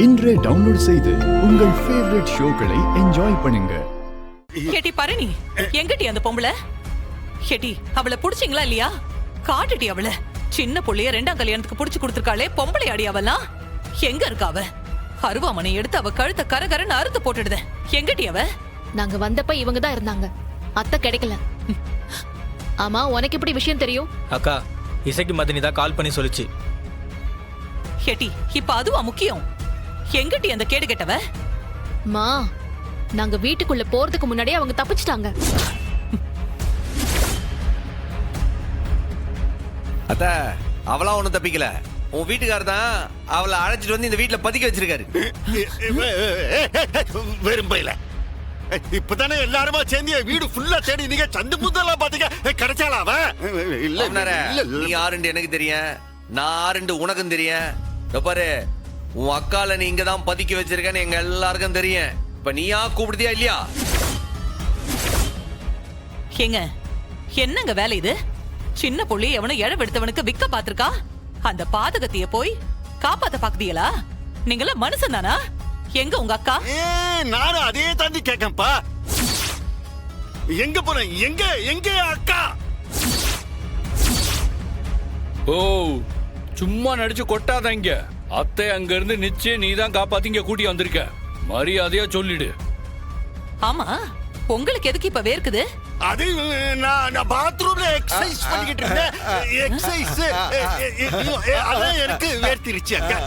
இன்றே டவுன்லோட் செய்து உங்கள் ஃபேவரட் ஷோக்களை என்ஜாய் பண்ணுங்க. கேட்டி பரணி, எங்கடி அந்த பொம்பளை? கேட்டி, அவளை புடிச்சிங்களா இல்லையா? காட்டுடி அவளை. சின்ன புள்ளைய 2ஆம் கல்யாணத்துக்கு புடிச்சு கொடுத்துருக்காளே, பொம்பளை அடி அவெல்லாம். எங்க இருக்கா அவ? அருவாமனை எடுத்து அவ கழுத்த கரகரன்னு அறுத்து போட்டுடுத. எங்கடி அவ? நாங்க வந்தப்ப இவங்க தான் இருந்தாங்க. அத்தை கிடைக்கல. ஆமா, உனக்கு எப்படி விஷயம் தெரியும்? அக்கா, இசைக்கு மதினி தான் கால் பண்ணி சொல்லிச்சு. கேட்டி, இப்ப அதுவா முக்கியம்? எங்கடி அந்த கேடு கெட்டவ? மா, நாங்க வீட்டுக்குள்ள போறதுக்கு முன்னாடியே அவங்க தப்பிச்சிட்டாங்க. அத்த, அவளா ஒண்ணும் தப்பிக்கல. உன் வீட்டுக்காரர் தான் அவளை அழைச்சிட்டு வந்து இந்த வீட்டுல பதுக்கி வச்சிருக்காரு. வெறும் பையில இப்பதானே எல்லாருமா சேர்ந்து வீடு ஃபுல்லா தேடி நீங்க சந்து புத்தெல்லாம் பாத்தீங்க. கிடைச்சாலா அவன்? இல்ல நீ யாருன்னு எனக்கு தெரியும், நான் யாருன்னு உனக்கும் தெரியும். பாரு, உன் அக்கால நீ இங்கதான் பதுக்கி வச்சிருக்கேன்னு எங்க எல்லாருக்கும் தெரியும். இப்ப நீயா கூப்பிடுதியா இல்லையா? ஏங்க, என்னங்க வேலை இது? சின்ன புள்ளி எவனோ இழவெடுத்தவனுக்கு விக்க பாத்திருக்கா. அந்த பாதகத்தைய போய் காப்பாத்த பாக்குதீங்களா? நீங்கள மனுஷன் தானா? எங்க உங்க அக்கா? நானும் அதே தாண்டி கேட்கப்பா. எங்க போன? எங்க எங்க அக்கா? ஓ, சும்மா நடிச்சு கொட்டாதீங்க. அத்தை அங்க இருந்து நிச்சயம் நீதான் காப்பாத்திங்க கூட்டி வந்திருக்க. மரியாதையா சொல்லிடு. ஆமா, உங்களுக்கு எதுக்கு இப்ப வேர்க்குது? அது நான் பாத்ரூம்ல எக்ஸசைஸ் பண்ணிக்கிட்டு இருந்தேன். எக்ஸசைஸ் அதான் எனக்கு வேர்த்திருச்சு அக்கா.